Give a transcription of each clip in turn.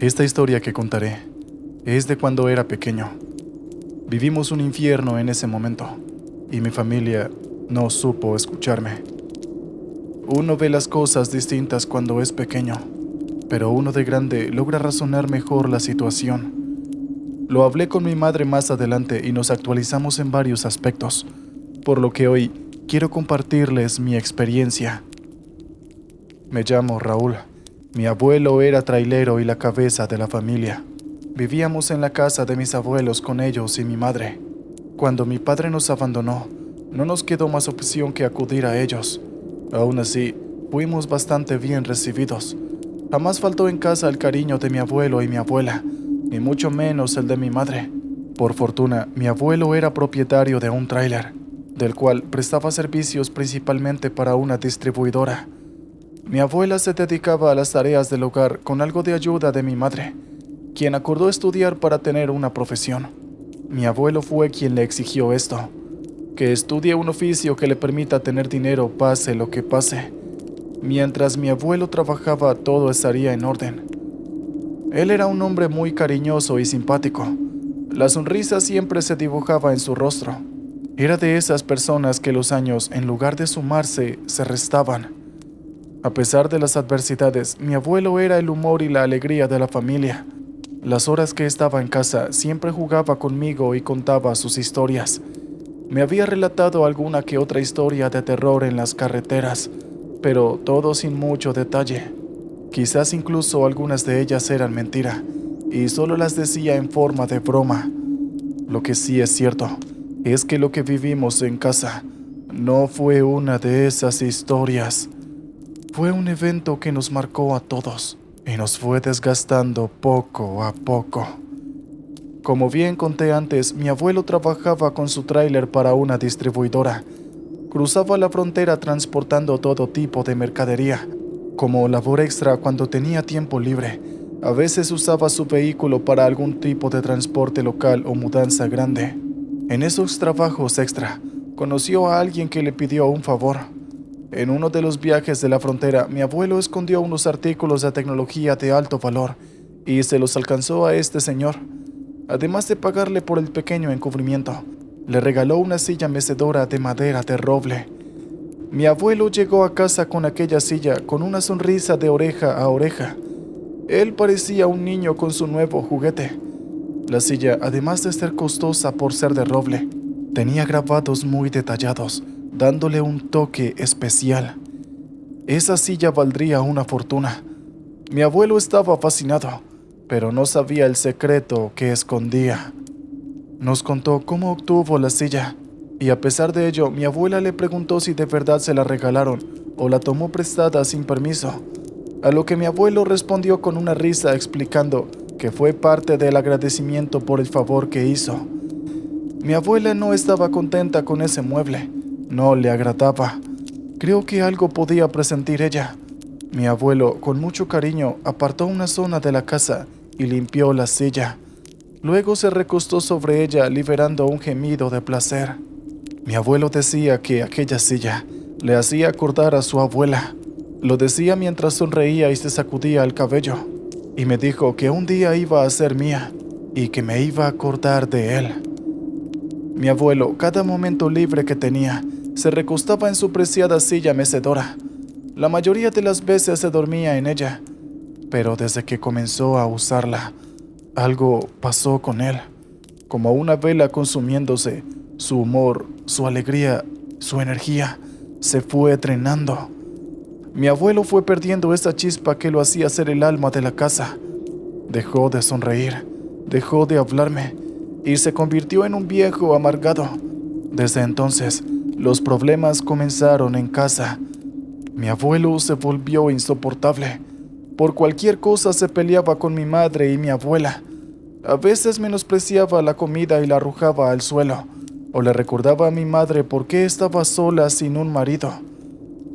Esta historia que contaré es de cuando era pequeño. Vivimos un infierno en ese momento y mi familia no supo escucharme. Uno ve las cosas distintas cuando es pequeño, pero uno de grande logra razonar mejor la situación. Lo hablé con mi madre más adelante y nos actualizamos en varios aspectos, por lo que hoy quiero compartirles mi experiencia. Me llamo Raúl. Mi abuelo era trailero y la cabeza de la familia. Vivíamos en la casa de mis abuelos con ellos y mi madre. Cuando mi padre nos abandonó, no nos quedó más opción que acudir a ellos. Aún así, fuimos bastante bien recibidos. Jamás faltó en casa el cariño de mi abuelo y mi abuela, ni mucho menos el de mi madre. Por fortuna, mi abuelo era propietario de un tráiler, del cual prestaba servicios principalmente para una distribuidora. Mi abuela se dedicaba a las tareas del hogar con algo de ayuda de mi madre, quien acordó estudiar para tener una profesión. Mi abuelo fue quien le exigió esto, que estudie un oficio que le permita tener dinero pase lo que pase. Mientras mi abuelo trabajaba, todo estaría en orden. Él era un hombre muy cariñoso y simpático. La sonrisa siempre se dibujaba en su rostro. Era de esas personas que los años, en lugar de sumarse, se restaban. A pesar de las adversidades, mi abuelo era el humor y la alegría de la familia. Las horas que estaba en casa, siempre jugaba conmigo y contaba sus historias. Me había relatado alguna que otra historia de terror en las carreteras, pero todo sin mucho detalle. Quizás incluso algunas de ellas eran mentira, y solo las decía en forma de broma. Lo que sí es cierto, es que lo que vivimos en casa no fue una de esas historias. Fue un evento que nos marcó a todos y nos fue desgastando poco a poco. Como bien conté antes, mi abuelo trabajaba con su tráiler para una distribuidora. Cruzaba la frontera transportando todo tipo de mercadería. Como labor extra cuando tenía tiempo libre, a veces usaba su vehículo para algún tipo de transporte local o mudanza grande. En esos trabajos extra, conoció a alguien que le pidió un favor. En uno de los viajes de la frontera, mi abuelo escondió unos artículos de tecnología de alto valor y se los alcanzó a este señor. Además de pagarle por el pequeño encubrimiento, le regaló una silla mecedora de madera de roble. Mi abuelo llegó a casa con aquella silla con una sonrisa de oreja a oreja. Él parecía un niño con su nuevo juguete. La silla, además de ser costosa por ser de roble, tenía grabados muy detallados, dándole un toque especial. Esa silla valdría una fortuna. Mi abuelo estaba fascinado, pero no sabía el secreto que escondía. Nos contó cómo obtuvo la silla, y a pesar de ello, mi abuela le preguntó si de verdad se la regalaron o la tomó prestada sin permiso, a lo que mi abuelo respondió con una risa explicando que fue parte del agradecimiento por el favor que hizo. Mi abuela no estaba contenta con ese mueble, no le agradaba. Creo que algo podía presentir ella. Mi abuelo, con mucho cariño, apartó una zona de la casa y limpió la silla. Luego se recostó sobre ella, liberando un gemido de placer. Mi abuelo decía que aquella silla le hacía acordar a su abuela. Lo decía mientras sonreía y se sacudía el cabello. Y me dijo que un día iba a ser mía y que me iba a acordar de él. Mi abuelo, cada momento libre que tenía, se recostaba en su preciada silla mecedora. La mayoría de las veces se dormía en ella, pero desde que comenzó a usarla, algo pasó con él. Como una vela consumiéndose, su humor, su alegría, su energía se fue drenando. Mi abuelo fue perdiendo esa chispa que lo hacía ser el alma de la casa. Dejó de sonreír, dejó de hablarme y se convirtió en un viejo amargado. Desde entonces, los problemas comenzaron en casa. Mi abuelo se volvió insoportable. Por cualquier cosa se peleaba con mi madre y mi abuela. A veces menospreciaba la comida y la arrojaba al suelo, o le recordaba a mi madre por qué estaba sola sin un marido.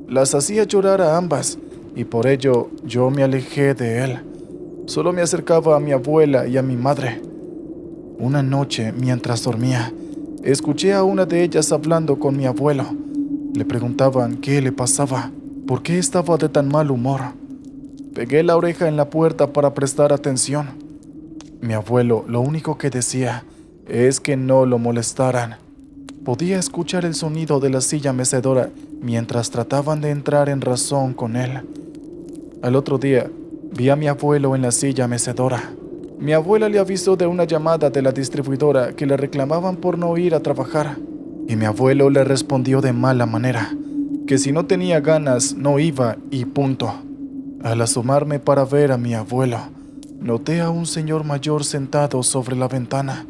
Las hacía llorar a ambas, y por ello yo me alejé de él. Solo me acercaba a mi abuela y a mi madre. Una noche, mientras dormía, escuché a una de ellas hablando con mi abuelo. Le preguntaban qué le pasaba, por qué estaba de tan mal humor. Pegué la oreja en la puerta para prestar atención. Mi abuelo lo único que decía es que no lo molestaran. Podía escuchar el sonido de la silla mecedora mientras trataban de entrar en razón con él. Al otro día, vi a mi abuelo en la silla mecedora. Mi abuela le avisó de una llamada de la distribuidora que le reclamaban por no ir a trabajar, y mi abuelo le respondió de mala manera, que si no tenía ganas no iba y punto. Al asomarme para ver a mi abuelo, noté a un señor mayor sentado sobre la ventana.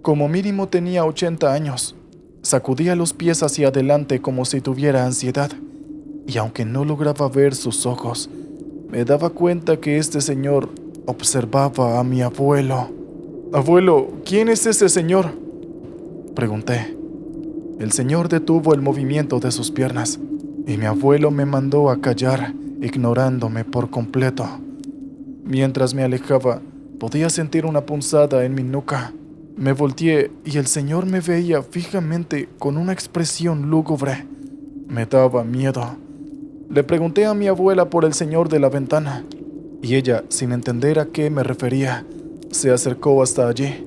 Como mínimo tenía 80 años. Sacudía los pies hacia adelante como si tuviera ansiedad, y aunque no lograba ver sus ojos, me daba cuenta que este señor observaba a mi abuelo. «Abuelo, ¿quién es ese señor?», pregunté. El señor detuvo el movimiento de sus piernas, y mi abuelo me mandó a callar, ignorándome por completo. Mientras me alejaba, podía sentir una punzada en mi nuca. Me volteé y el señor me veía fijamente con una expresión lúgubre. Me daba miedo. Le pregunté a mi abuela por el señor de la ventana, y ella, sin entender a qué me refería, se acercó hasta allí.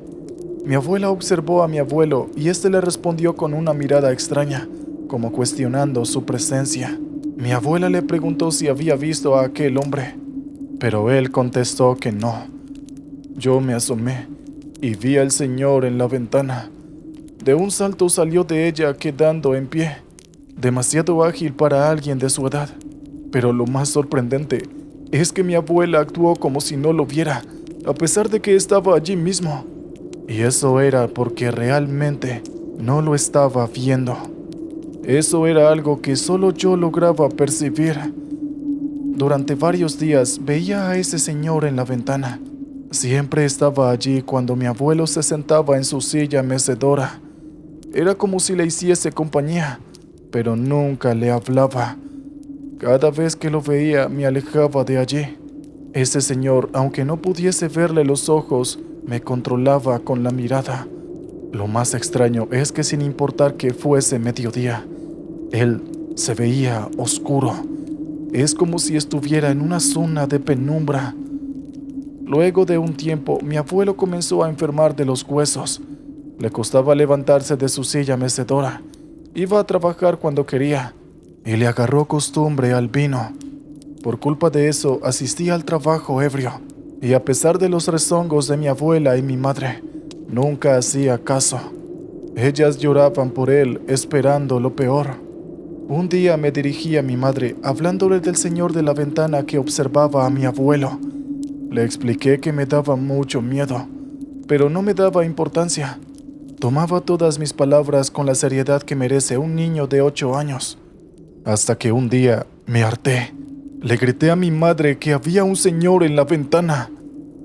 Mi abuela observó a mi abuelo y éste le respondió con una mirada extraña, como cuestionando su presencia. Mi abuela le preguntó si había visto a aquel hombre, pero él contestó que no. Yo me asomé y vi al señor en la ventana. De un salto salió de ella quedando en pie, demasiado ágil para alguien de su edad. Pero lo más sorprendente es que mi abuela actuó como si no lo viera, a pesar de que estaba allí mismo. Y eso era porque realmente no lo estaba viendo. Eso era algo que solo yo lograba percibir. Durante varios días veía a ese señor en la ventana. Siempre estaba allí cuando mi abuelo se sentaba en su silla mecedora. Era como si le hiciese compañía, pero nunca le hablaba. Cada vez que lo veía me alejaba de allí. Ese señor, aunque no pudiese verle los ojos, me controlaba con la mirada. Lo más extraño es que sin importar que fuese mediodía, él se veía oscuro. Es como si estuviera en una zona de penumbra. Luego de un tiempo, mi abuelo comenzó a enfermar de los huesos. Le costaba levantarse de su silla mecedora. Iba a trabajar cuando quería, y le agarró costumbre al vino. Por culpa de eso, asistía al trabajo ebrio, y a pesar de los rezongos de mi abuela y mi madre, nunca hacía caso. Ellas lloraban por él, esperando lo peor. Un día me dirigí a mi madre, hablándole del señor de la ventana que observaba a mi abuelo. Le expliqué que me daba mucho miedo, pero no me daba importancia. Tomaba todas mis palabras con la seriedad que merece un niño de 8 años. Hasta que un día me harté. Le grité a mi madre que había un señor en la ventana.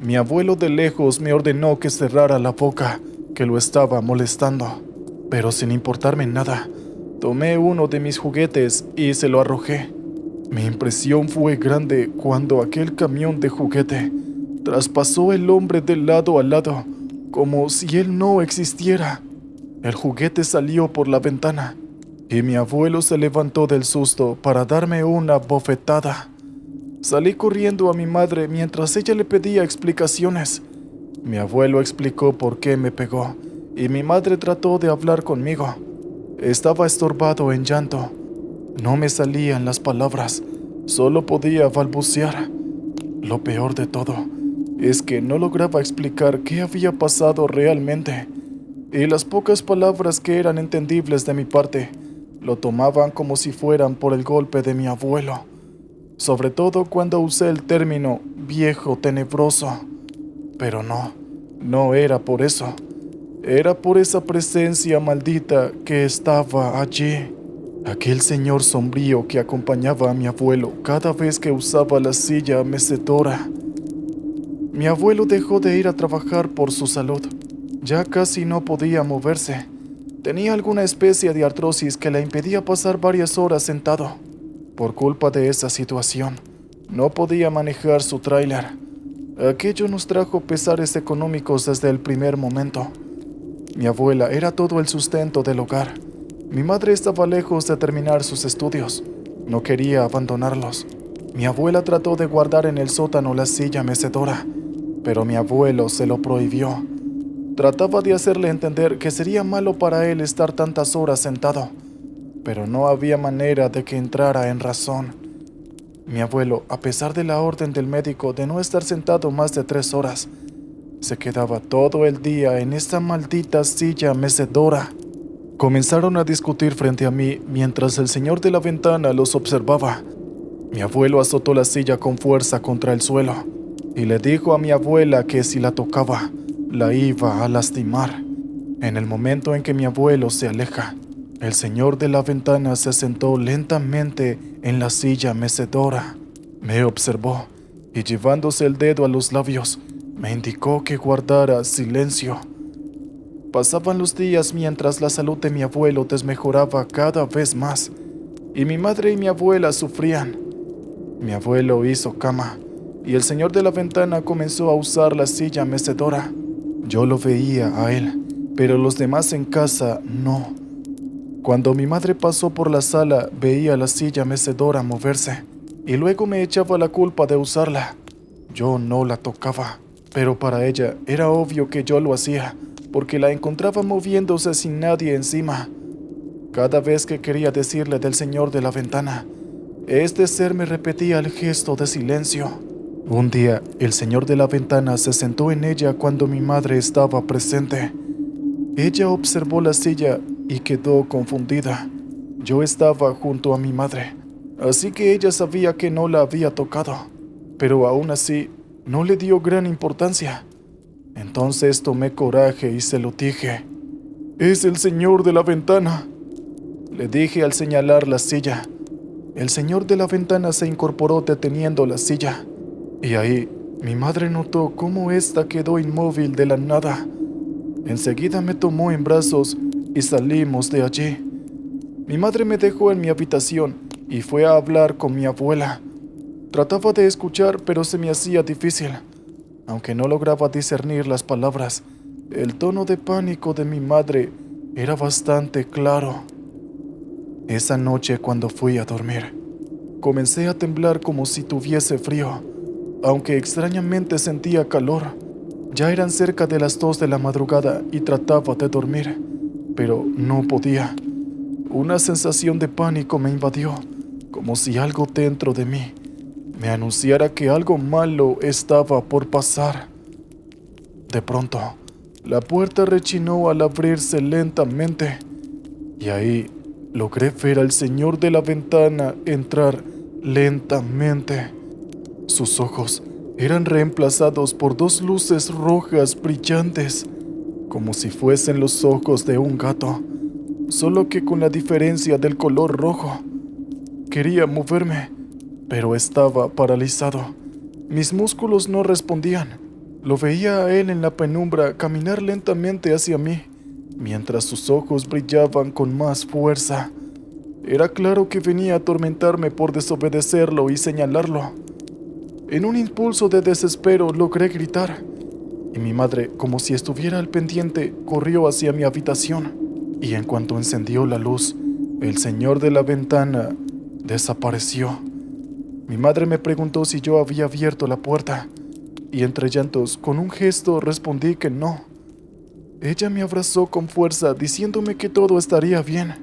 Mi abuelo de lejos me ordenó que cerrara la boca, que lo estaba molestando. Pero sin importarme nada, tomé uno de mis juguetes y se lo arrojé. Mi impresión fue grande cuando aquel camión de juguete traspasó el hombre de lado a lado, como si él no existiera. El juguete salió por la ventana, y mi abuelo se levantó del susto para darme una bofetada. Salí corriendo a mi madre mientras ella le pedía explicaciones. Mi abuelo explicó por qué me pegó, y mi madre trató de hablar conmigo. Estaba estorbado en llanto. No me salían las palabras, solo podía balbucear. Lo peor de todo es que no lograba explicar qué había pasado realmente, y las pocas palabras que eran entendibles de mi parte lo tomaban como si fueran por el golpe de mi abuelo, sobre todo cuando usé el término viejo tenebroso. Pero no era por eso. Era por esa presencia maldita que estaba allí. Aquel señor sombrío que acompañaba a mi abuelo cada vez que usaba la silla mecedora. Mi abuelo dejó de ir a trabajar por su salud. Ya casi no podía moverse. Tenía alguna especie de artrosis que le impedía pasar varias horas sentado. Por culpa de esa situación, no podía manejar su tráiler. Aquello nos trajo pesares económicos desde el primer momento. Mi abuela era todo el sustento del hogar. Mi madre estaba lejos de terminar sus estudios. No quería abandonarlos. Mi abuela trató de guardar en el sótano la silla mecedora, pero mi abuelo se lo prohibió. Trataba de hacerle entender que sería malo para él estar tantas horas sentado, pero no había manera de que entrara en razón. Mi abuelo, a pesar de la orden del médico de no estar sentado más de 3 horas, se quedaba todo el día en esa maldita silla mecedora. Comenzaron a discutir frente a mí mientras el señor de la ventana los observaba. Mi abuelo azotó la silla con fuerza contra el suelo y le dijo a mi abuela que si la tocaba, la iba a lastimar. En el momento en que mi abuelo se aleja, el señor de la ventana se sentó lentamente en la silla mecedora. Me observó y llevándose el dedo a los labios, me indicó que guardara silencio. Pasaban los días mientras la salud de mi abuelo desmejoraba cada vez más y mi madre y mi abuela sufrían. Mi abuelo hizo cama y el señor de la ventana comenzó a usar la silla mecedora. Yo lo veía a él, pero los demás en casa no. Cuando mi madre pasó por la sala, veía la silla mecedora moverse y luego me echaba la culpa de usarla. Yo no la tocaba, pero para ella era obvio que yo lo hacía, porque la encontraba moviéndose sin nadie encima. Cada vez que quería decirle del señor de la ventana, este ser me repetía el gesto de silencio. Un día, el señor de la ventana se sentó en ella cuando mi madre estaba presente. Ella observó la silla y quedó confundida. Yo estaba junto a mi madre, así que ella sabía que no la había tocado, pero aún así no le dio gran importancia. Entonces tomé coraje y se lo dije. «Es el señor de la ventana», le dije al señalar la silla. El señor de la ventana se incorporó deteniendo la silla, y ahí mi madre notó cómo ésta quedó inmóvil de la nada. Enseguida me tomó en brazos y salimos de allí. Mi madre me dejó en mi habitación y fue a hablar con mi abuela. Trataba de escuchar, pero se me hacía difícil. Aunque no lograba discernir las palabras, el tono de pánico de mi madre era bastante claro. Esa noche, cuando fui a dormir, comencé a temblar como si tuviese frío, aunque extrañamente sentía calor. Ya eran cerca de las 2 de la madrugada y trataba de dormir, pero no podía. Una sensación de pánico me invadió, como si algo dentro de mí me anunciara que algo malo estaba por pasar. De pronto, la puerta rechinó al abrirse lentamente, y ahí logré ver al señor de la ventana entrar lentamente. Sus ojos eran reemplazados por 2 luces rojas brillantes, como si fuesen los ojos de un gato, solo que con la diferencia del color rojo. Quería moverme, pero estaba paralizado. Mis músculos no respondían. Lo veía a él en la penumbra caminar lentamente hacia mí, mientras sus ojos brillaban con más fuerza. Era claro que venía a atormentarme por desobedecerlo y señalarlo. En un impulso de desespero logré gritar, y mi madre, como si estuviera al pendiente, corrió hacia mi habitación, y en cuanto encendió la luz, el señor de la ventana desapareció. Mi madre me preguntó si yo había abierto la puerta, y entre llantos, con un gesto, respondí que no. Ella me abrazó con fuerza, diciéndome que todo estaría bien.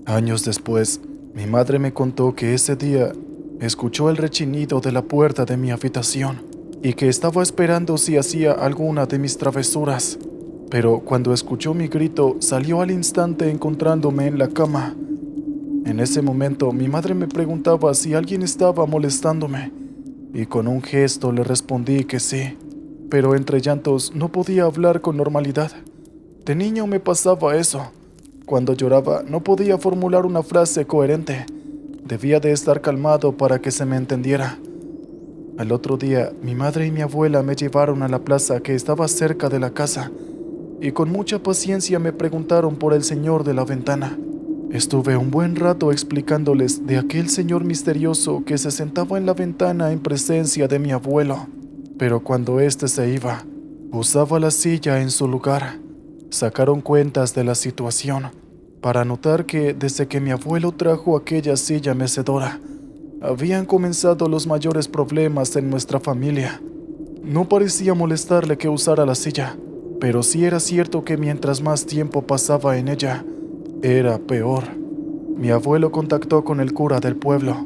Años después, mi madre me contó que ese día escuchó el rechinido de la puerta de mi habitación y que estaba esperando si hacía alguna de mis travesuras. Pero cuando escuchó mi grito, salió al instante encontrándome en la cama. En ese momento, mi madre me preguntaba si alguien estaba molestándome, y con un gesto le respondí que sí, pero entre llantos no podía hablar con normalidad. De niño me pasaba eso. Cuando lloraba no podía formular una frase coherente. Debía de estar calmado para que se me entendiera. Al otro día, mi madre y mi abuela me llevaron a la plaza que estaba cerca de la casa, y con mucha paciencia me preguntaron por el señor de la ventana. Estuve un buen rato explicándoles de aquel señor misterioso que se sentaba en la ventana en presencia de mi abuelo, pero cuando éste se iba, usaba la silla en su lugar. Sacaron cuentas de la situación para notar que desde que mi abuelo trajo aquella silla mecedora, Habían comenzado los mayores problemas en nuestra familia. No parecía molestarle que usara la silla, pero sí era cierto que mientras más tiempo pasaba en ella, era peor. Mi abuelo contactó con el cura del pueblo.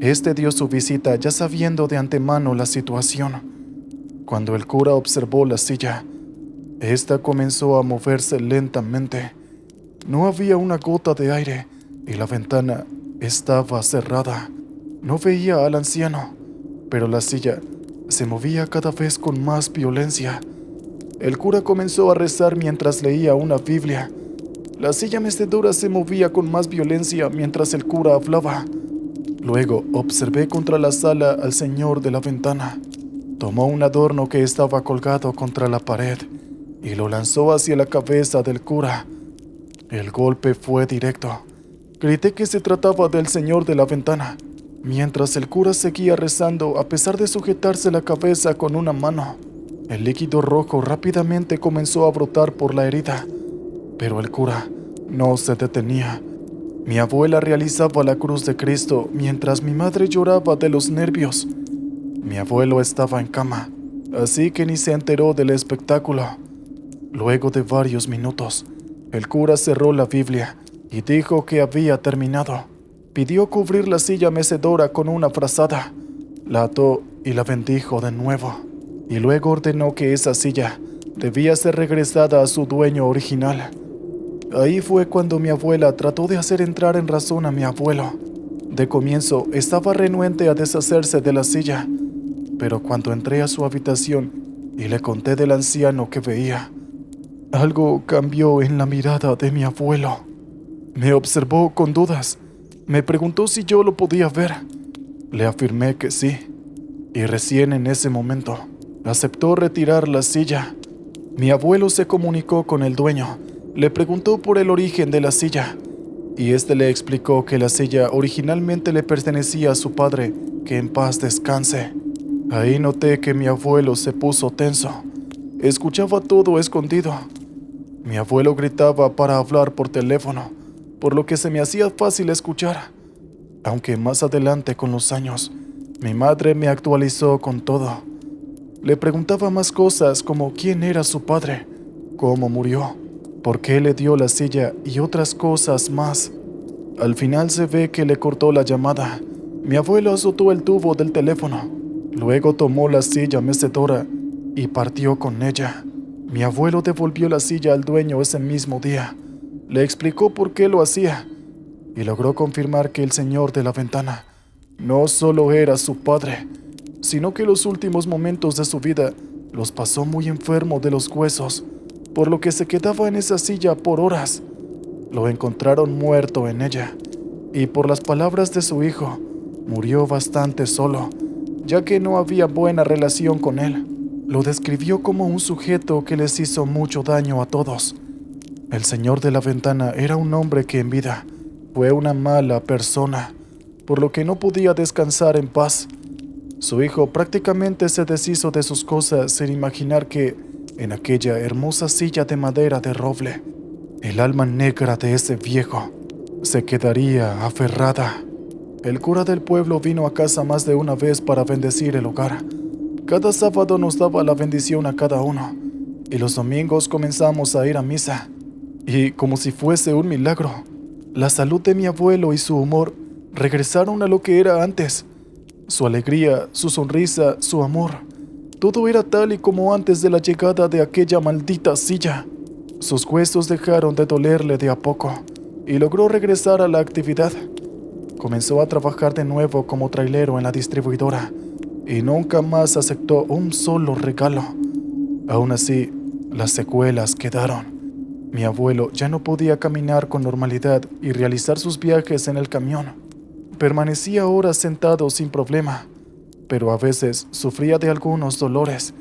Este dio su visita ya sabiendo de antemano la situación. Cuando el cura observó la silla, esta comenzó a moverse lentamente. No había una gota de aire y la ventana estaba cerrada. No veía al anciano, pero la silla se movía cada vez con más violencia. El cura comenzó a rezar mientras leía una Biblia. La silla mecedora se movía con más violencia mientras el cura hablaba. Luego observé contra la sala al señor de la ventana. Tomó un adorno que estaba colgado contra la pared y lo lanzó hacia la cabeza del cura. El golpe fue directo. Grité que se trataba del señor de la ventana, mientras el cura seguía rezando a pesar de sujetarse la cabeza con una mano. El líquido rojo rápidamente comenzó a brotar por la herida, pero el cura no se detenía. Mi abuela realizaba la cruz de Cristo mientras mi madre lloraba de los nervios. Mi abuelo estaba en cama, así que ni se enteró del espectáculo. Luego de varios minutos, el cura cerró la Biblia y dijo que había terminado. Pidió cubrir la silla mecedora con una frazada, la ató y la bendijo de nuevo, y luego ordenó que esa silla debía ser regresada a su dueño original. Ahí fue cuando mi abuela trató de hacer entrar en razón a mi abuelo. De comienzo estaba renuente a deshacerse de la silla, pero cuando entré a su habitación y le conté del anciano que veía, algo cambió en la mirada de mi abuelo. Me observó con dudas. Me preguntó si yo lo podía ver. Le afirmé que sí, y recién en ese momento aceptó retirar la silla. Mi abuelo se comunicó con el dueño, le preguntó por el origen de la silla, y este le explicó que la silla originalmente le pertenecía a su padre, que en paz descanse. Ahí noté que mi abuelo se puso tenso. Escuchaba todo escondido. Mi abuelo gritaba para hablar por teléfono, por lo que se me hacía fácil escuchar. Aunque más adelante con los años, mi madre me actualizó con todo. Le preguntaba más cosas como quién era su padre, cómo murió, por qué le dio la silla y otras cosas más. Al final se ve que le cortó la llamada. Mi abuelo azotó el tubo del teléfono. Luego tomó la silla mecedora y partió con ella. Mi abuelo devolvió la silla al dueño ese mismo día. Le explicó por qué lo hacía y logró confirmar que el señor de la ventana no solo era su padre, sino que los últimos momentos de su vida los pasó muy enfermo de los huesos, por lo que se quedaba en esa silla por horas. Lo encontraron muerto en ella, y por las palabras de su hijo, murió bastante solo, ya que no había buena relación con él. Lo describió como un sujeto que les hizo mucho daño a todos. El señor de la ventana era un hombre que en vida fue una mala persona, por lo que no podía descansar en paz. Su hijo prácticamente se deshizo de sus cosas sin imaginar que, en aquella hermosa silla de madera de roble, el alma negra de ese viejo se quedaría aferrada. El cura del pueblo vino a casa más de una vez para bendecir el hogar. Cada sábado nos daba la bendición a cada uno, y los domingos comenzamos a ir a misa. Y como si fuese un milagro, la salud de mi abuelo y su humor regresaron a lo que era antes. Su alegría, su sonrisa, su amor, todo era tal y como antes de la llegada de aquella maldita silla. Sus huesos dejaron de dolerle de a poco y logró regresar a la actividad. Comenzó a trabajar de nuevo como trailero en la distribuidora y nunca más aceptó un solo regalo. Aún así, las secuelas quedaron. Mi abuelo ya no podía caminar con normalidad y realizar sus viajes en el camión. Permanecía horas sentado sin problema, pero a veces sufría de algunos dolores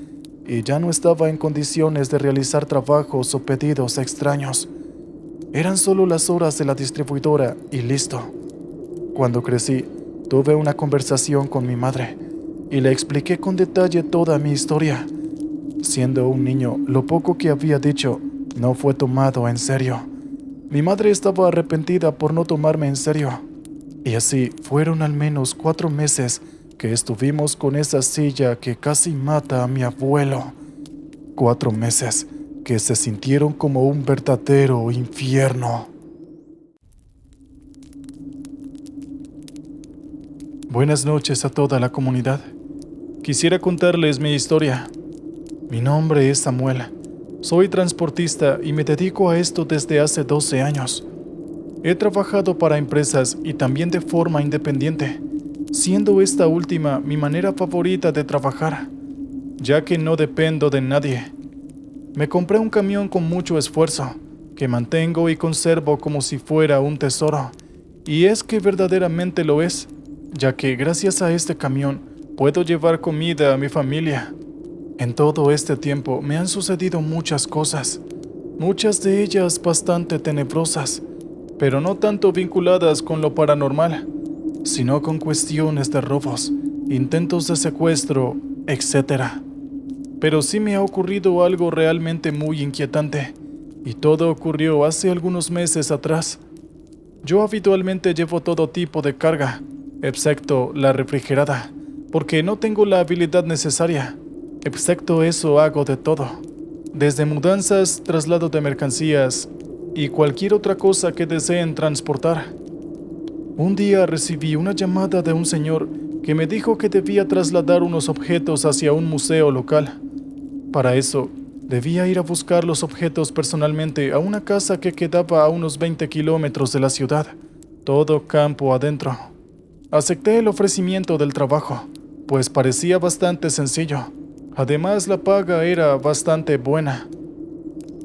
y ya no estaba en condiciones de realizar trabajos o pedidos extraños. Eran solo las horas de la distribuidora y listo. Cuando crecí, tuve una conversación con mi madre y le expliqué con detalle toda mi historia. Siendo un niño, lo poco que había dicho no fue tomado en serio. Mi madre estaba arrepentida por no tomarme en serio. Y así fueron al menos 4 meses que estuvimos con esa silla que casi mata a mi abuelo. 4 meses que se sintieron como un verdadero infierno. Buenas noches a toda la comunidad. Quisiera contarles mi historia. Mi nombre es Samuel. Soy transportista y me dedico a esto desde hace 12 años. He trabajado para empresas y también de forma independiente, siendo esta última mi manera favorita de trabajar, ya que no dependo de nadie. Me compré un camión con mucho esfuerzo, que mantengo y conservo como si fuera un tesoro, y es que verdaderamente lo es, ya que gracias a este camión puedo llevar comida a mi familia. En todo este tiempo me han sucedido muchas cosas, muchas de ellas bastante tenebrosas, pero no tanto vinculadas con lo paranormal, sino con cuestiones de robos, intentos de secuestro, etc. Pero sí me ha ocurrido algo realmente muy inquietante, y todo ocurrió hace algunos meses atrás. Yo habitualmente llevo todo tipo de carga, excepto la refrigerada, porque no tengo la habilidad necesaria. Excepto eso hago de todo, desde mudanzas, traslado de mercancías y cualquier otra cosa que deseen transportar. Un día recibí una llamada de un señor que me dijo que debía trasladar unos objetos hacia un museo local. Para eso, debía ir a buscar los objetos personalmente a una casa que quedaba a unos 20 kilómetros de la ciudad, todo campo adentro. Acepté el ofrecimiento del trabajo, pues parecía bastante sencillo. Además, la paga era bastante buena.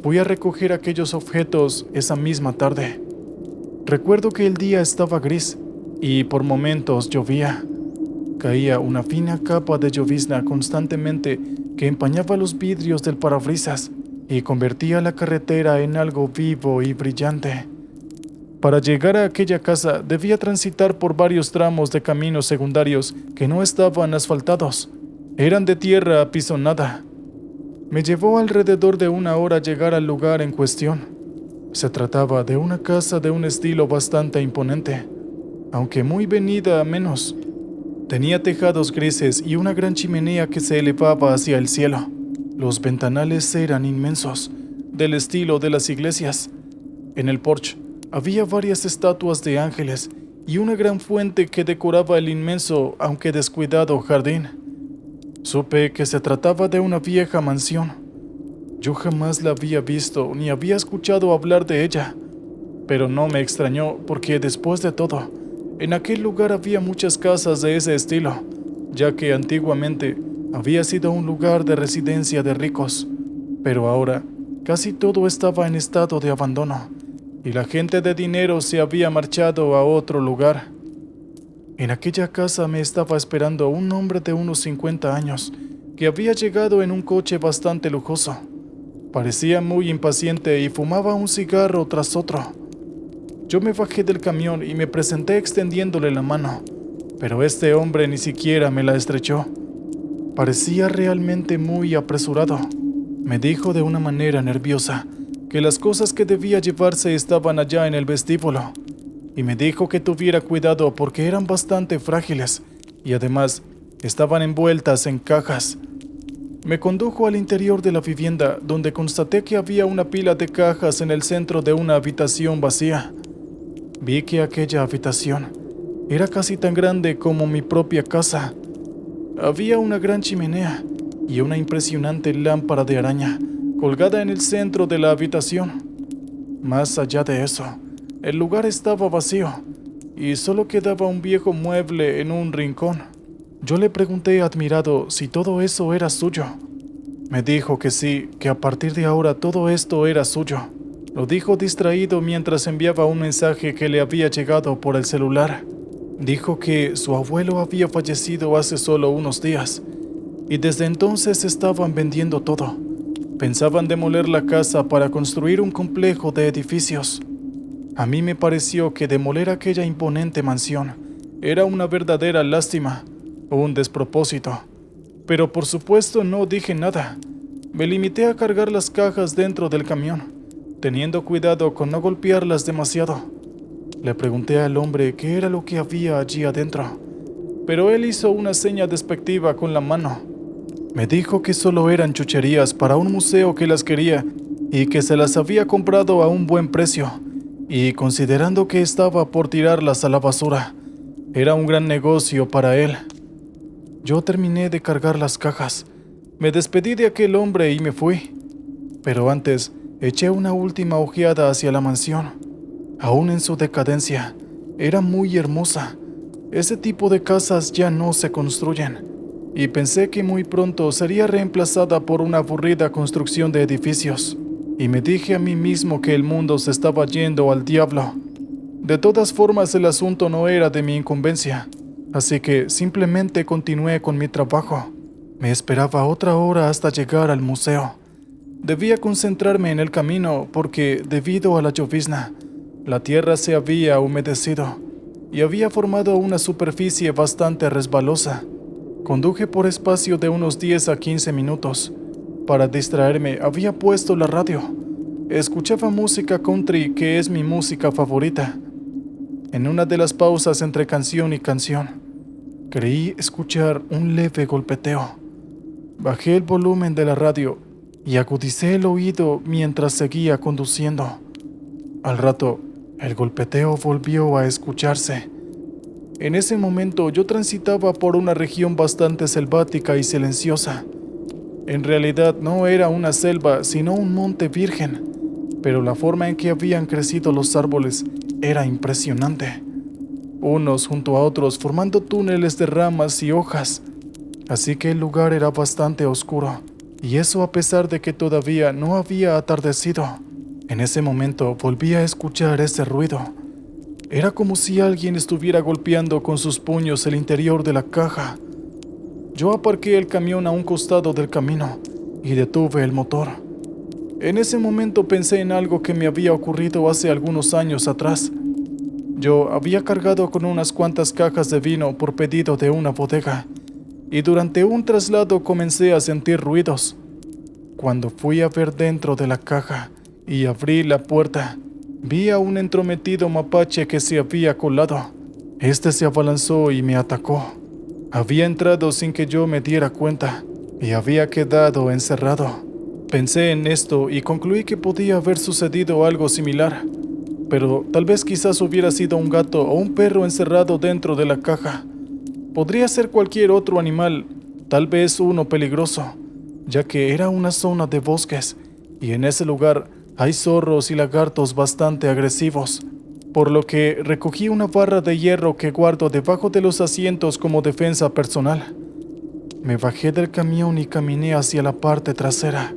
Fui a recoger aquellos objetos esa misma tarde. Recuerdo que el día estaba gris y por momentos llovía. Caía una fina capa de llovizna constantemente que empañaba los vidrios del parabrisas y convertía la carretera en algo vivo y brillante. Para llegar a aquella casa debía transitar por varios tramos de caminos secundarios que no estaban asfaltados. Eran de tierra apisonada. Me llevó alrededor de 1 hora llegar al lugar en cuestión. Se trataba de una casa de un estilo bastante imponente, aunque muy venida a menos. Tenía tejados grises y una gran chimenea que se elevaba hacia el cielo. Los ventanales eran inmensos, del estilo de las iglesias. En el porche había varias estatuas de ángeles y una gran fuente que decoraba el inmenso, aunque descuidado, jardín. Supe que se trataba de una vieja mansión. Yo jamás la había visto ni había escuchado hablar de ella, pero no me extrañó porque después de todo, en aquel lugar había muchas casas de ese estilo, ya que antiguamente había sido un lugar de residencia de ricos, pero ahora casi todo estaba en estado de abandono y la gente de dinero se había marchado a otro lugar. En aquella casa me estaba esperando un hombre de unos 50 años, que había llegado en un coche bastante lujoso. Parecía muy impaciente y fumaba un cigarro tras otro. Yo me bajé del camión y me presenté extendiéndole la mano, pero este hombre ni siquiera me la estrechó. Parecía realmente muy apresurado. Me dijo de una manera nerviosa que las cosas que debía llevarse estaban allá en el vestíbulo, y me dijo que tuviera cuidado porque eran bastante frágiles y además estaban envueltas en cajas. Me condujo al interior de la vivienda, donde constaté que había una pila de cajas en el centro de una habitación vacía. Vi que aquella habitación era casi tan grande como mi propia casa. Había una gran chimenea y una impresionante lámpara de araña colgada en el centro de la habitación. Más allá de eso, el lugar estaba vacío y solo quedaba un viejo mueble en un rincón. Yo le pregunté admirado si todo eso era suyo. Me dijo que sí, que a partir de ahora todo esto era suyo. Lo dijo distraído mientras enviaba un mensaje que le había llegado por el celular. Dijo que su abuelo había fallecido hace solo unos días y desde entonces estaban vendiendo todo. Pensaban demoler la casa para construir un complejo de edificios. A mí me pareció que demoler aquella imponente mansión era una verdadera lástima, un despropósito. Pero por supuesto no dije nada. Me limité a cargar las cajas dentro del camión, teniendo cuidado con no golpearlas demasiado. Le pregunté al hombre qué era lo que había allí adentro, pero él hizo una seña despectiva con la mano. Me dijo que solo eran chucherías para un museo que las quería y que se las había comprado a un buen precio, y considerando que estaba por tirarlas a la basura, era un gran negocio para él. Yo terminé de cargar las cajas, me despedí de aquel hombre y me fui, pero antes eché una última ojeada hacia la mansión. Aún en su decadencia, era muy hermosa. Ese tipo de casas ya no se construyen, y pensé que muy pronto sería reemplazada por una aburrida construcción de edificios, y me dije a mí mismo que el mundo se estaba yendo al diablo. De todas formas, el asunto no era de mi incumbencia, así que simplemente continué con mi trabajo. Me esperaba otra hora hasta llegar al museo. Debía concentrarme en el camino porque, debido a la llovizna, la tierra se había humedecido y había formado una superficie bastante resbalosa. Conduje por espacio de unos 10 a 15 minutos. Para distraerme, había puesto la radio. Escuchaba música country, que es mi música favorita. En una de las pausas entre canción y canción, creí escuchar un leve golpeteo. Bajé el volumen de la radio y agudicé el oído mientras seguía conduciendo. Al rato, el golpeteo volvió a escucharse. En ese momento yo transitaba por una región bastante selvática y silenciosa. En realidad no era una selva, sino un monte virgen, pero la forma en que habían crecido los árboles era impresionante, unos junto a otros formando túneles de ramas y hojas, así que el lugar era bastante oscuro, y eso a pesar de que todavía no había atardecido. En ese momento volví a escuchar ese ruido. Era como si alguien estuviera golpeando con sus puños el interior de la caja. Yo aparqué el camión a un costado del camino y detuve el motor. En ese momento pensé en algo que me había ocurrido hace algunos años atrás. Yo había cargado con unas cuantas cajas de vino por pedido de una bodega, y durante un traslado comencé a sentir ruidos. Cuando fui a ver dentro de la caja y abrí la puerta, vi a un entrometido mapache que se había colado. Este se abalanzó y me atacó. Había entrado sin que yo me diera cuenta y había quedado encerrado. Pensé en esto y concluí que podía haber sucedido algo similar, pero tal vez quizás hubiera sido un gato o un perro encerrado dentro de la caja. Podría ser cualquier otro animal, tal vez uno peligroso, ya que era una zona de bosques y en ese lugar hay zorros y lagartos bastante agresivos, por lo que recogí una barra de hierro que guardo debajo de los asientos como defensa personal. Me bajé del camión y caminé hacia la parte trasera.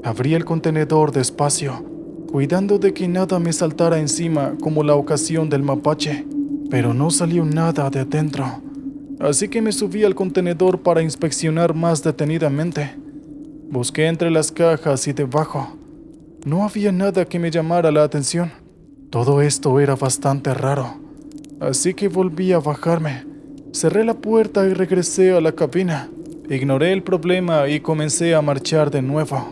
Abrí el contenedor despacio, cuidando de que nada me saltara encima como la ocasión del mapache, pero no salió nada de adentro. Así que me subí al contenedor para inspeccionar más detenidamente. Busqué entre las cajas y debajo. No había nada que me llamara la atención. Todo esto era bastante raro. Así que volví a bajarme. Cerré la puerta y regresé a la cabina. Ignoré el problema y comencé a marchar de nuevo.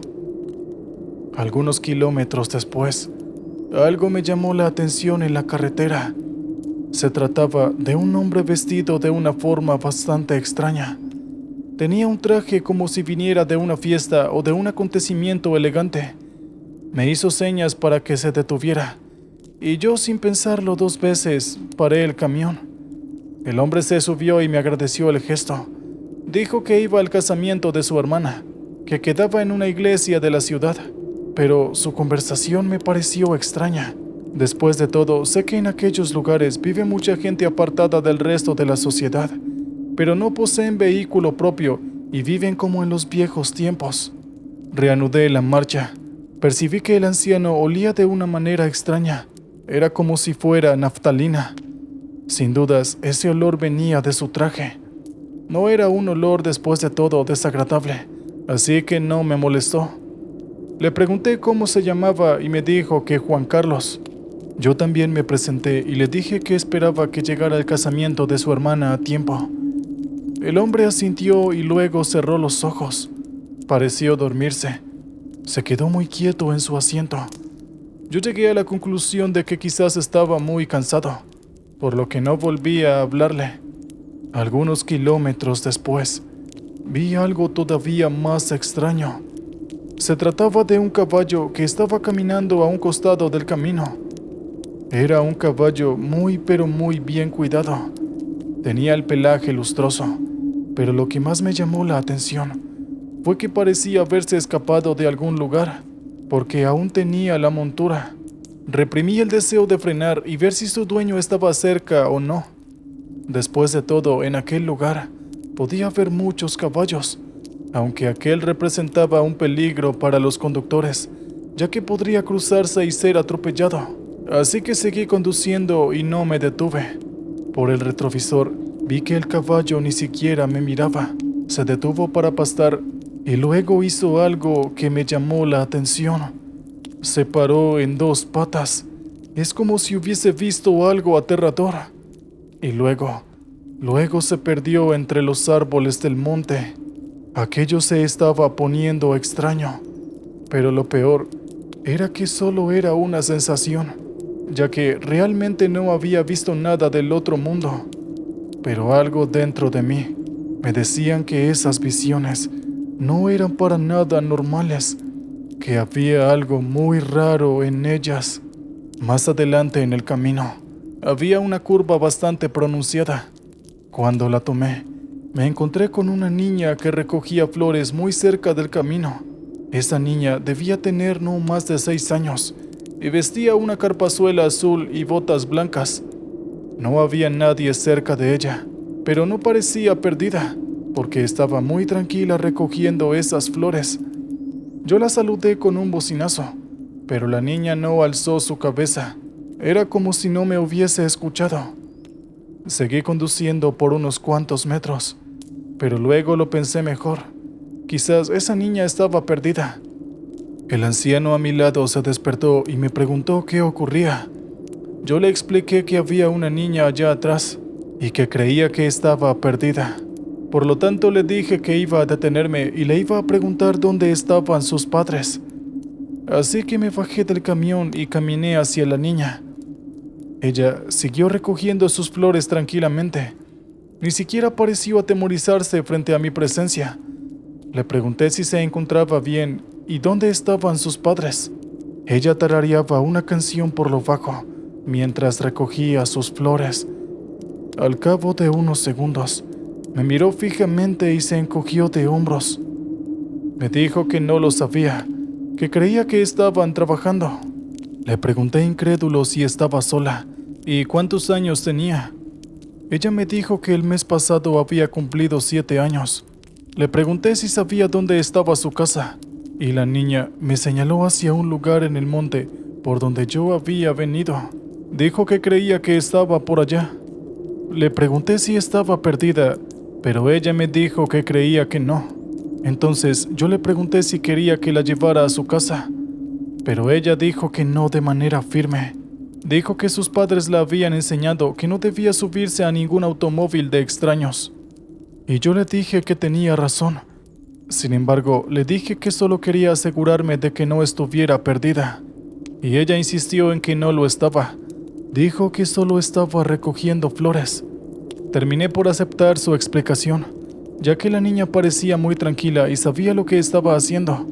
Algunos kilómetros después, algo me llamó la atención en la carretera. Se trataba de un hombre vestido de una forma bastante extraña. Tenía un traje como si viniera de una fiesta o de un acontecimiento elegante. Me hizo señas para que se detuviera, y yo, sin pensarlo 2 veces, paré el camión. El hombre se subió y me agradeció el gesto. Dijo que iba al casamiento de su hermana, que quedaba en una iglesia de la ciudad, pero su conversación me pareció extraña. Después de todo, sé que en aquellos lugares vive mucha gente apartada del resto de la sociedad, pero no poseen vehículo propio y viven como en los viejos tiempos. Reanudé la marcha. Percibí que el anciano olía de una manera extraña. Era como si fuera naftalina. Sin dudas, ese olor venía de su traje. No era un olor, después de todo, desagradable, así que no me molestó. Le pregunté cómo se llamaba y me dijo que Juan Carlos. Yo también me presenté y le dije que esperaba que llegara el casamiento de su hermana a tiempo. El hombre asintió y luego cerró los ojos. Pareció dormirse. Se quedó muy quieto en su asiento. Yo llegué a la conclusión de que quizás estaba muy cansado, por lo que no volví a hablarle. Algunos kilómetros después, vi algo todavía más extraño. Se trataba de un caballo que estaba caminando a un costado del camino. Era un caballo muy pero muy bien cuidado. Tenía el pelaje lustroso, pero lo que más me llamó la atención fue que parecía haberse escapado de algún lugar, porque aún tenía la montura. Reprimí el deseo de frenar y ver si su dueño estaba cerca o no. Después de todo, en aquel lugar podía haber muchos caballos, aunque aquel representaba un peligro para los conductores, ya que podría cruzarse y ser atropellado. Así que seguí conduciendo y no me detuve. Por el retrovisor vi que el caballo ni siquiera me miraba. Se detuvo para pastar y luego hizo algo que me llamó la atención. Se paró en dos patas. Es como si hubiese visto algo aterrador. Y luego se perdió entre los árboles del monte. Aquello se estaba poniendo extraño, pero lo peor era que solo era una sensación, ya que realmente no había visto nada del otro mundo. Pero algo dentro de mí me decían que esas visiones no eran para nada normales, que había algo muy raro en ellas. Más adelante en el camino, había una curva bastante pronunciada. Cuando la tomé, me encontré con una niña que recogía flores muy cerca del camino. Esa niña debía tener no más de 6 años y vestía una carpazuela azul y botas blancas. No había nadie cerca de ella, pero no parecía perdida, porque estaba muy tranquila recogiendo esas flores. Yo la saludé con un bocinazo, pero la niña no alzó su cabeza. Era como si no me hubiese escuchado. Seguí conduciendo por unos cuantos metros, pero luego lo pensé mejor. Quizás esa niña estaba perdida. El anciano a mi lado se despertó y me preguntó qué ocurría. Yo le expliqué que había una niña allá atrás y que creía que estaba perdida. Por lo tanto, le dije que iba a detenerme y le iba a preguntar dónde estaban sus padres. Así que me bajé del camión y caminé hacia la niña. Ella siguió recogiendo sus flores tranquilamente. Ni siquiera pareció atemorizarse frente a mi presencia. Le pregunté si se encontraba bien y dónde estaban sus padres. Ella tarareaba una canción por lo bajo mientras recogía sus flores. Al cabo de unos segundos, me miró fijamente y se encogió de hombros. Me dijo que no lo sabía, que creía que estaban trabajando. Le pregunté incrédulo si estaba sola y cuántos años tenía. Ella me dijo que el mes pasado había cumplido 7 años. Le pregunté si sabía dónde estaba su casa, y la niña me señaló hacia un lugar en el monte por donde yo había venido. Dijo que creía que estaba por allá. Le pregunté si estaba perdida, pero ella me dijo que creía que no. Entonces yo le pregunté si quería que la llevara a su casa, pero ella dijo que no de manera firme. Dijo que sus padres la habían enseñado que no debía subirse a ningún automóvil de extraños. Y yo le dije que tenía razón. Sin embargo, le dije que solo quería asegurarme de que no estuviera perdida. Y ella insistió en que no lo estaba. Dijo que solo estaba recogiendo flores. Terminé por aceptar su explicación, ya que la niña parecía muy tranquila y sabía lo que estaba haciendo.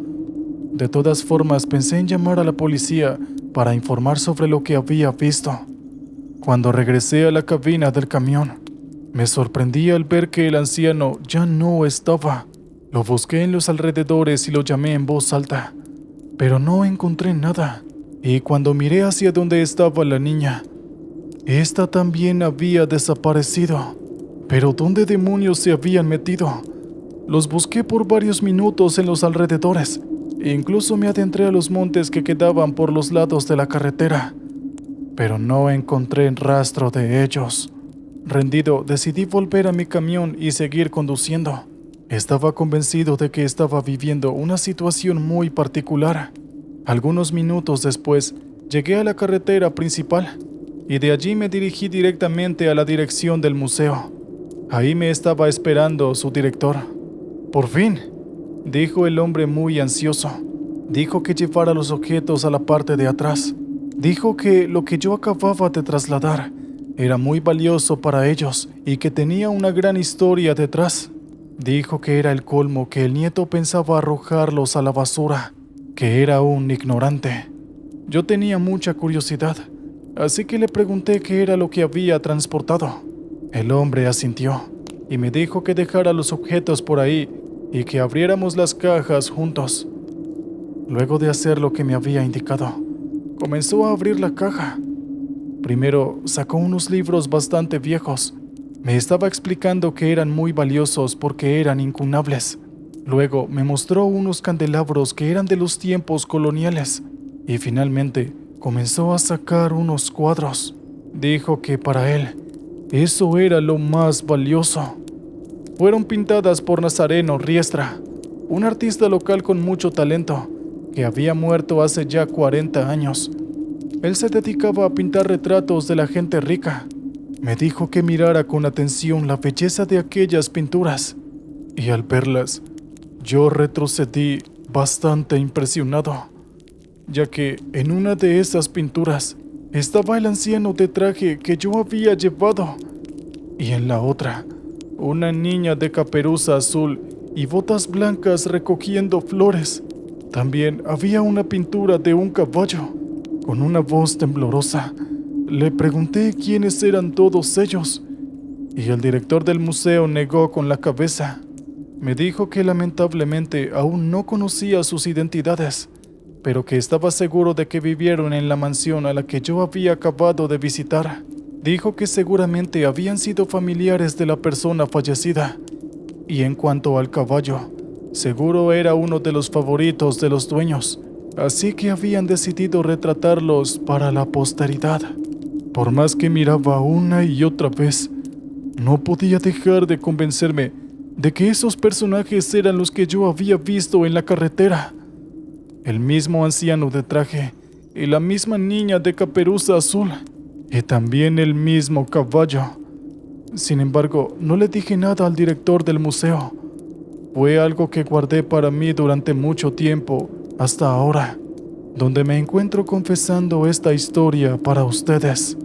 De todas formas, pensé en llamar a la policía para informar sobre lo que había visto. Cuando regresé a la cabina del camión, me sorprendí al ver que el anciano ya no estaba. Lo busqué en los alrededores y lo llamé en voz alta, pero no encontré nada. Y cuando miré hacia donde estaba la niña, esta también había desaparecido. ¿Pero dónde demonios se habían metido? Los busqué por varios minutos en los alrededores. E incluso me adentré a los montes que quedaban por los lados de la carretera, pero no encontré rastro de ellos. Rendido, decidí volver a mi camión y seguir conduciendo. Estaba convencido de que estaba viviendo una situación muy particular. Algunos minutos después, llegué a la carretera principal y de allí me dirigí directamente a la dirección del museo. Ahí me estaba esperando su director. «Por fin», dijo el hombre muy ansioso. Dijo que llevara los objetos a la parte de atrás. Dijo que lo que yo acababa de trasladar era muy valioso para ellos y que tenía una gran historia detrás. Dijo que era el colmo que el nieto pensaba arrojarlos a la basura, que era un ignorante. Yo tenía mucha curiosidad, así que le pregunté qué era lo que había transportado. El hombre asintió y me dijo que dejara los objetos por ahí y que abriéramos las cajas juntos. Luego de hacer lo que me había indicado, comenzó a abrir la caja. Primero sacó unos libros bastante viejos. Me estaba explicando que eran muy valiosos porque eran incunables. Luego me mostró unos candelabros que eran de los tiempos coloniales. Y finalmente comenzó a sacar unos cuadros. Dijo que para él eso era lo más valioso. Fueron pintadas por Nazareno Riestra, un artista local con mucho talento, que había muerto hace ya 40 años. Él se dedicaba a pintar retratos de la gente rica. Me dijo que mirara con atención la belleza de aquellas pinturas, y al verlas, yo retrocedí bastante impresionado, ya que en una de esas pinturas estaba el anciano de traje que yo había llevado, y en la otra, una niña de caperuza azul y botas blancas recogiendo flores. También había una pintura de un caballo. Con una voz temblorosa, le pregunté quiénes eran todos ellos, y el director del museo negó con la cabeza. Me dijo que lamentablemente aún no conocía sus identidades, pero que estaba seguro de que vivieron en la mansión a la que yo había acabado de visitar. Dijo que seguramente habían sido familiares de la persona fallecida, y en cuanto al caballo, seguro era uno de los favoritos de los dueños, así que habían decidido retratarlos para la posteridad. Por más que miraba una y otra vez, no podía dejar de convencerme de que esos personajes eran los que yo había visto en la carretera. El mismo anciano de traje y la misma niña de caperuza azul, y también el mismo caballo. Sin embargo, no le dije nada al director del museo. Fue algo que guardé para mí durante mucho tiempo, hasta ahora, donde me encuentro confesando esta historia para ustedes.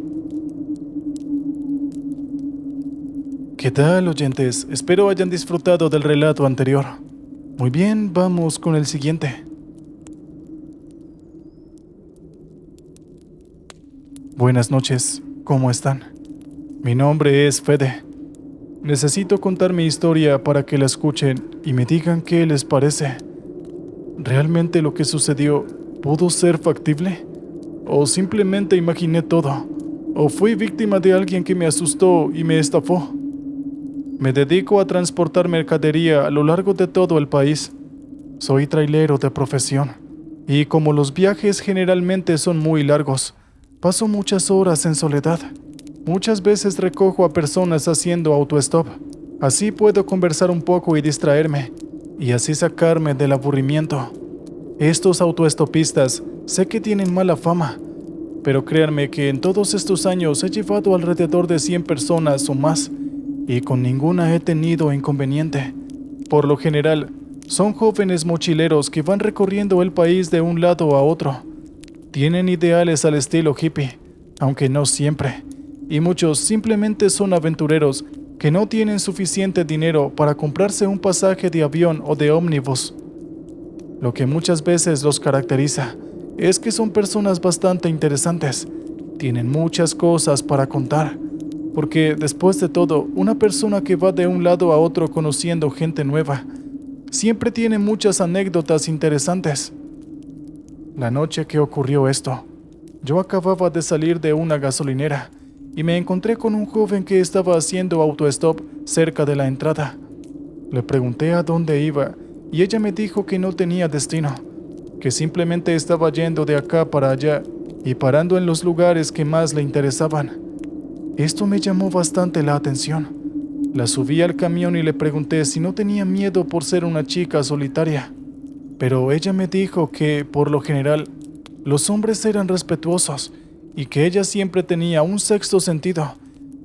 ¿Qué tal, oyentes? Espero hayan disfrutado del relato anterior. Muy bien, vamos con el siguiente. Buenas noches, ¿cómo están? Mi nombre es Fede. Necesito contar mi historia para que la escuchen y me digan qué les parece. ¿Realmente lo que sucedió pudo ser factible? ¿O simplemente imaginé todo? ¿O fui víctima de alguien que me asustó y me estafó? Me dedico a transportar mercadería a lo largo de todo el país. Soy trailero de profesión, y como los viajes generalmente son muy largos, paso muchas horas en soledad. Muchas veces recojo a personas haciendo autostop. Así puedo conversar un poco y distraerme, y así sacarme del aburrimiento. Estos autoestopistas sé que tienen mala fama, pero créanme que en todos estos años he llevado alrededor de 100 personas o más, y con ninguna he tenido inconveniente. Por lo general, son jóvenes mochileros que van recorriendo el país de un lado a otro. Tienen ideales al estilo hippie, aunque no siempre, y muchos simplemente son aventureros que no tienen suficiente dinero para comprarse un pasaje de avión o de ómnibus. Lo que muchas veces los caracteriza es que son personas bastante interesantes, tienen muchas cosas para contar, porque después de todo, una persona que va de un lado a otro conociendo gente nueva, siempre tiene muchas anécdotas interesantes. La noche que ocurrió esto, yo acababa de salir de una gasolinera y me encontré con un joven que estaba haciendo autostop cerca de la entrada. Le pregunté a dónde iba y ella me dijo que no tenía destino, que simplemente estaba yendo de acá para allá y parando en los lugares que más le interesaban. Esto me llamó bastante la atención. La subí al camión y le pregunté si no tenía miedo por ser una chica solitaria, pero ella me dijo que, por lo general, los hombres eran respetuosos y que ella siempre tenía un sexto sentido,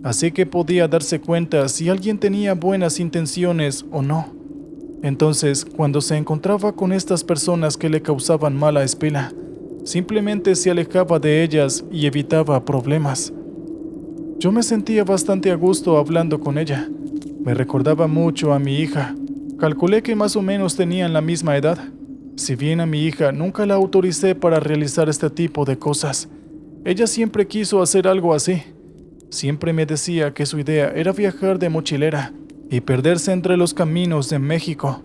así que podía darse cuenta si alguien tenía buenas intenciones o no. Entonces, cuando se encontraba con estas personas que le causaban mala espina, Simplemente se alejaba de ellas y evitaba problemas. Yo me sentía bastante a gusto hablando con ella. Me recordaba mucho a mi hija. Calculé que más o menos tenían la misma edad. Si bien a mi hija nunca la autoricé para realizar este tipo de cosas, ella siempre quiso hacer algo así. Siempre me decía que su idea era viajar de mochilera y perderse entre los caminos de México.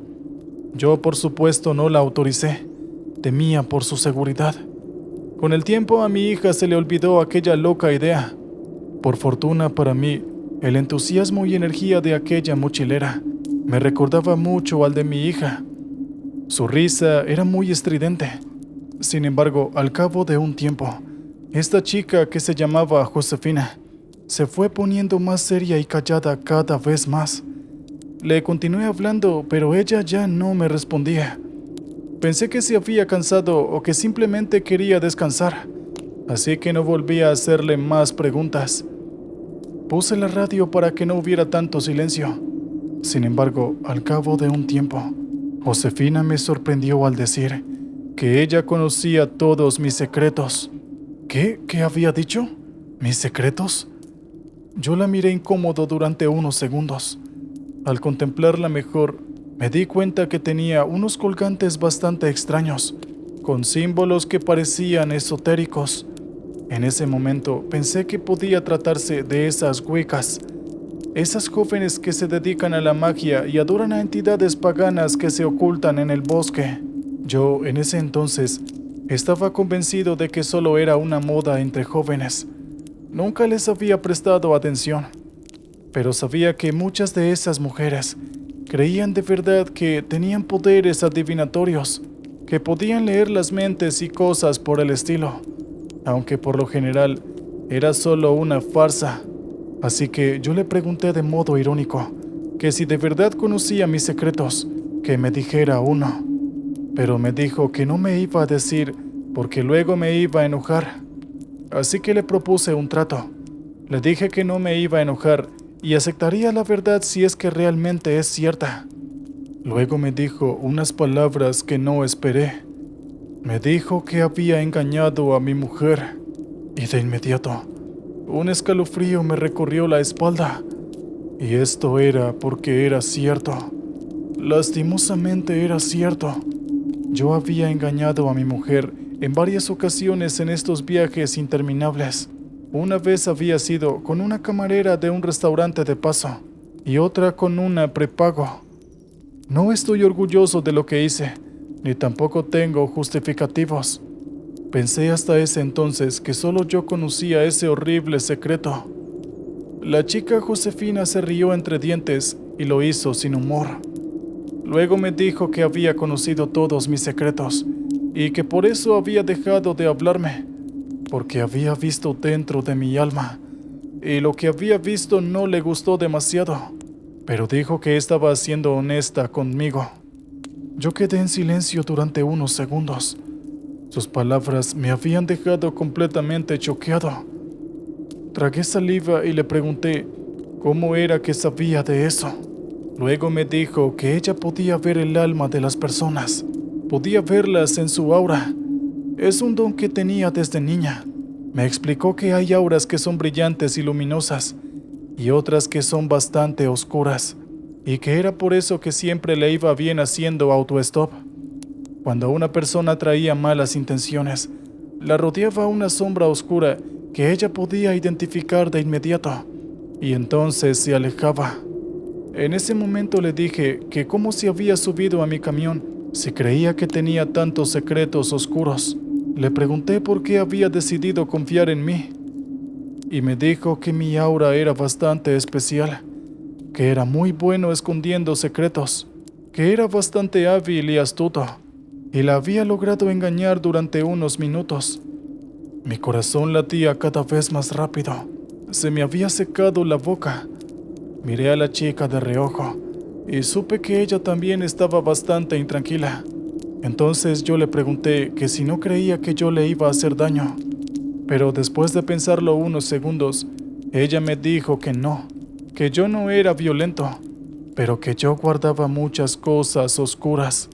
Yo, por supuesto, no la autoricé. Temía por su seguridad. Con el tiempo a mi hija se le olvidó aquella loca idea. Por fortuna para mí, el entusiasmo y energía de aquella mochilera me recordaba mucho al de mi hija. Su risa era muy estridente. Sin embargo, al cabo de un tiempo, esta chica que se llamaba Josefina se fue poniendo más seria y callada cada vez más. Le continué hablando, pero ella ya no me respondía. Pensé que se había cansado o que simplemente quería descansar, así que no volví a hacerle más preguntas. Puse la radio para que no hubiera tanto silencio. Sin embargo, al cabo de un tiempo, Josefina me sorprendió al decir que ella conocía todos mis secretos. ¿Qué? ¿Qué había dicho? ¿Mis secretos? Yo la miré incómodo durante unos segundos. Al contemplarla mejor, me di cuenta que tenía unos colgantes bastante extraños, con símbolos que parecían esotéricos. En ese momento pensé que podía tratarse de esas Wiccas, esas jóvenes que se dedican a la magia y adoran a entidades paganas que se ocultan en el bosque. Yo, en ese entonces, estaba convencido de que solo era una moda entre jóvenes. Nunca les había prestado atención, pero sabía que muchas de esas mujeres creían de verdad que tenían poderes adivinatorios, que podían leer las mentes y cosas por el estilo, aunque por lo general era solo una farsa. Así que yo le pregunté de modo irónico que si de verdad conocía mis secretos, que me dijera uno. Pero me dijo que no me iba a decir porque luego me iba a enojar. Así que le propuse un trato. Le dije que no me iba a enojar y aceptaría la verdad si es que realmente es cierta. Luego me dijo unas palabras que no esperé. Me dijo que había engañado a mi mujer y de inmediato un escalofrío me recorrió la espalda. Y esto era porque era cierto. Lastimosamente era cierto. Yo había engañado a mi mujer en varias ocasiones en estos viajes interminables. Una vez había sido con una camarera de un restaurante de paso y otra con una prepago. No estoy orgulloso de lo que hice, ni tampoco tengo justificativos. Pensé hasta ese entonces que solo yo conocía ese horrible secreto. La chica Josefina se rió entre dientes y lo hizo sin humor. Luego me dijo que había conocido todos mis secretos y que por eso había dejado de hablarme, porque había visto dentro de mi alma y lo que había visto no le gustó demasiado, pero dijo que estaba siendo honesta conmigo. Yo quedé en silencio durante unos segundos. Sus palabras me habían dejado completamente choqueado. Tragué saliva y le pregunté cómo era que sabía de eso. Luego me dijo que ella podía ver el alma de las personas, podía verlas en su aura. Es un don que tenía desde niña. Me explicó que hay auras que son brillantes y luminosas y otras que son bastante oscuras, y que era por eso que siempre le iba bien haciendo autostop. Cuando una persona traía malas intenciones, la rodeaba una sombra oscura que ella podía identificar de inmediato, y entonces se alejaba. En ese momento le dije que cómo se había subido a mi camión si creía que tenía tantos secretos oscuros. Le pregunté por qué había decidido confiar en mí, y me dijo que mi aura era bastante especial, que era muy bueno escondiendo secretos, que era bastante hábil y astuto, y la había logrado engañar durante unos minutos. Mi corazón latía cada vez más rápido. Se me había secado la boca. Miré a la chica de reojo y supe que ella también estaba bastante intranquila. Entonces yo le pregunté que si no creía que yo le iba a hacer daño. Pero después de pensarlo unos segundos, ella me dijo que no, que yo no era violento, pero que yo guardaba muchas cosas oscuras.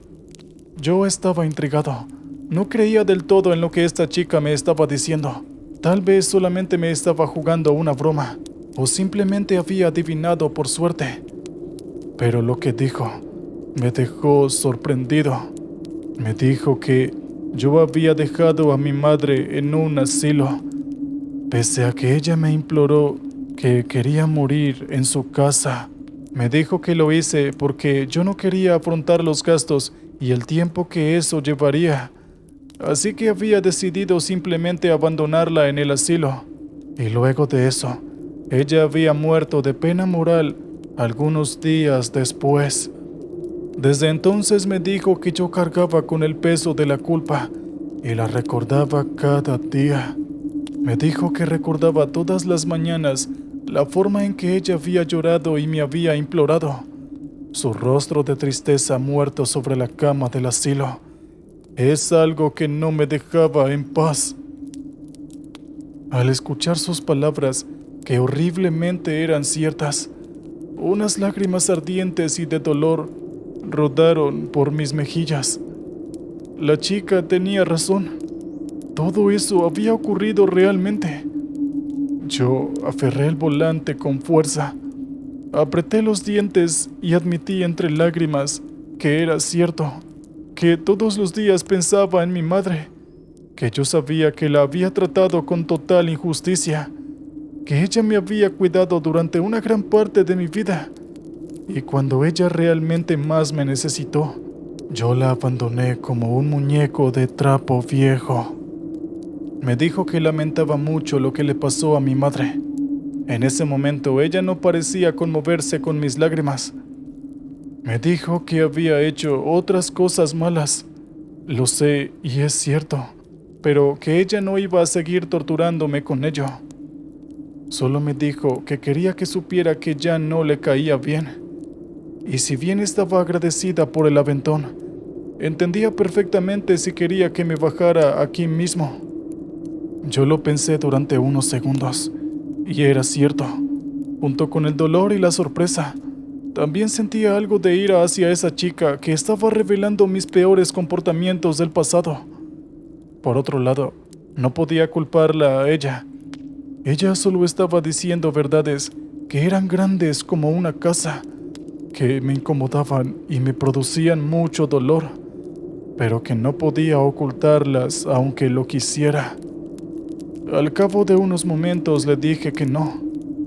Yo estaba intrigado. No creía del todo en lo que esta chica me estaba diciendo. Tal vez solamente me estaba jugando una broma, o simplemente había adivinado por suerte. Pero lo que dijo me dejó sorprendido. Me dijo que yo había dejado a mi madre en un asilo, pese a que ella me imploró que quería morir en su casa. Me dijo que lo hice porque yo no quería afrontar los gastos y el tiempo que eso llevaría. Así que había decidido simplemente abandonarla en el asilo. Y luego de eso, ella había muerto de pena moral algunos días después. Desde entonces me dijo que yo cargaba con el peso de la culpa y la recordaba cada día. Me dijo que recordaba todas las mañanas la forma en que ella había llorado y me había implorado. Su rostro de tristeza muerto sobre la cama del asilo. Es algo que no me dejaba en paz. Al escuchar sus palabras, que horriblemente eran ciertas, unas lágrimas ardientes y de dolor rodaron por mis mejillas. La chica tenía razón. Todo eso había ocurrido realmente. Yo aferré el volante con fuerza, apreté los dientes y admití entre lágrimas que era cierto, que todos los días pensaba en mi madre, que yo sabía que la había tratado con total injusticia, que ella me había cuidado durante una gran parte de mi vida, y cuando ella realmente más me necesitó, yo la abandoné como un muñeco de trapo viejo. Me dijo que lamentaba mucho lo que le pasó a mi madre. En ese momento ella no parecía conmoverse con mis lágrimas. Me dijo que había hecho otras cosas malas. Lo sé y es cierto, pero que ella no iba a seguir torturándome con ello. Solo me dijo que quería que supiera que ya no le caía bien. Y si bien estaba agradecida por el aventón, entendía perfectamente si quería que me bajara aquí mismo. Yo lo pensé durante unos segundos, y era cierto. Junto con el dolor y la sorpresa, también sentía algo de ira hacia esa chica que estaba revelando mis peores comportamientos del pasado. Por otro lado, no podía culparla a ella. Ella solo estaba diciendo verdades que eran grandes como una casa, que me incomodaban y me producían mucho dolor, pero que no podía ocultarlas aunque lo quisiera. Al cabo de unos momentos le dije que no,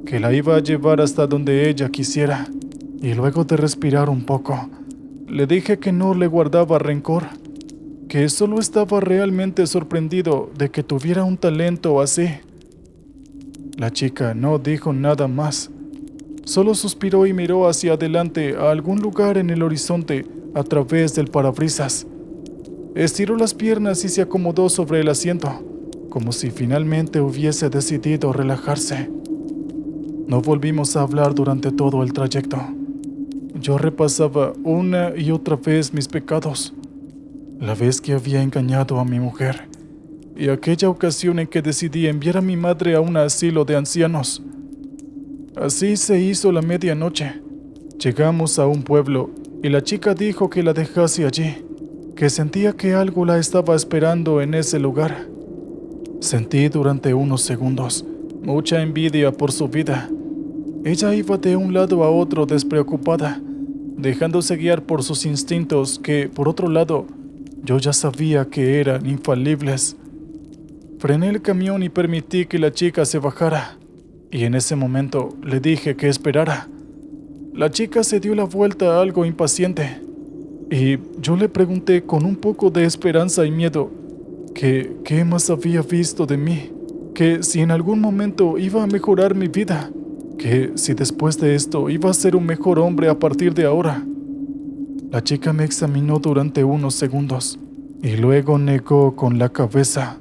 que la iba a llevar hasta donde ella quisiera, y luego de respirar un poco, le dije que no le guardaba rencor, que solo estaba realmente sorprendido de que tuviera un talento así. La chica no dijo nada más, solo suspiró y miró hacia adelante a algún lugar en el horizonte a través del parabrisas. Estiró las piernas y se acomodó sobre el asiento, como si finalmente hubiese decidido relajarse. No volvimos a hablar durante todo el trayecto. Yo repasaba una y otra vez mis pecados. La vez que había engañado a mi mujer y aquella ocasión en que decidí enviar a mi madre a un asilo de ancianos. Así se hizo la medianoche. Llegamos a un pueblo y la chica dijo que la dejase allí, que sentía que algo la estaba esperando en ese lugar. Sentí durante unos segundos mucha envidia por su vida. Ella iba de un lado a otro despreocupada, dejándose guiar por sus instintos que, por otro lado, yo ya sabía que eran infalibles. Frené el camión y permití que la chica se bajara, y en ese momento le dije que esperara. La chica se dio la vuelta algo impaciente, y yo le pregunté con un poco de esperanza y miedo que qué más había visto de mí, que si en algún momento iba a mejorar mi vida, que si después de esto iba a ser un mejor hombre a partir de ahora. La chica me examinó durante unos segundos y luego negó con la cabeza.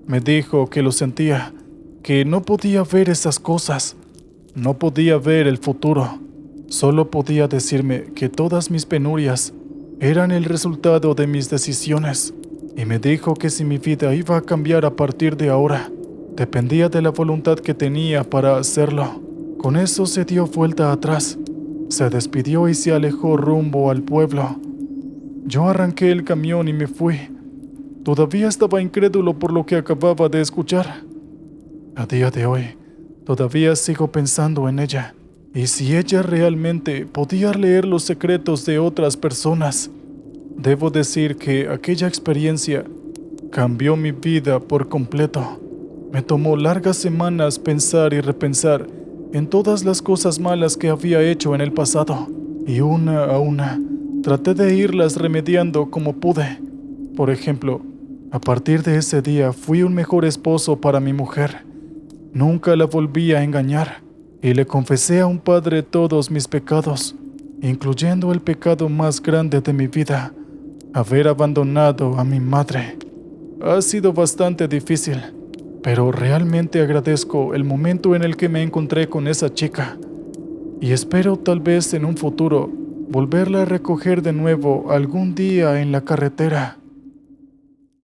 Me dijo que lo sentía, que no podía ver esas cosas, no podía ver el futuro. Solo podía decirme que todas mis penurias eran el resultado de mis decisiones, y me dijo que si mi vida iba a cambiar a partir de ahora, dependía de la voluntad que tenía para hacerlo. Con eso se dio vuelta atrás, se despidió y se alejó rumbo al pueblo. Yo arranqué el camión y me fui. Todavía estaba incrédulo por lo que acababa de escuchar. A día de hoy, todavía sigo pensando en ella. Y si ella realmente podía leer los secretos de otras personas, debo decir que aquella experiencia cambió mi vida por completo. Me tomó largas semanas pensar y repensar en todas las cosas malas que había hecho en el pasado, y una a una traté de irlas remediando como pude. Por ejemplo, a partir de ese día fui un mejor esposo para mi mujer. Nunca la volví a engañar y le confesé a un padre todos mis pecados, incluyendo el pecado más grande de mi vida, haber abandonado a mi madre. Ha sido bastante difícil, pero realmente agradezco el momento en el que me encontré con esa chica y espero tal vez en un futuro volverla a recoger de nuevo algún día en la carretera.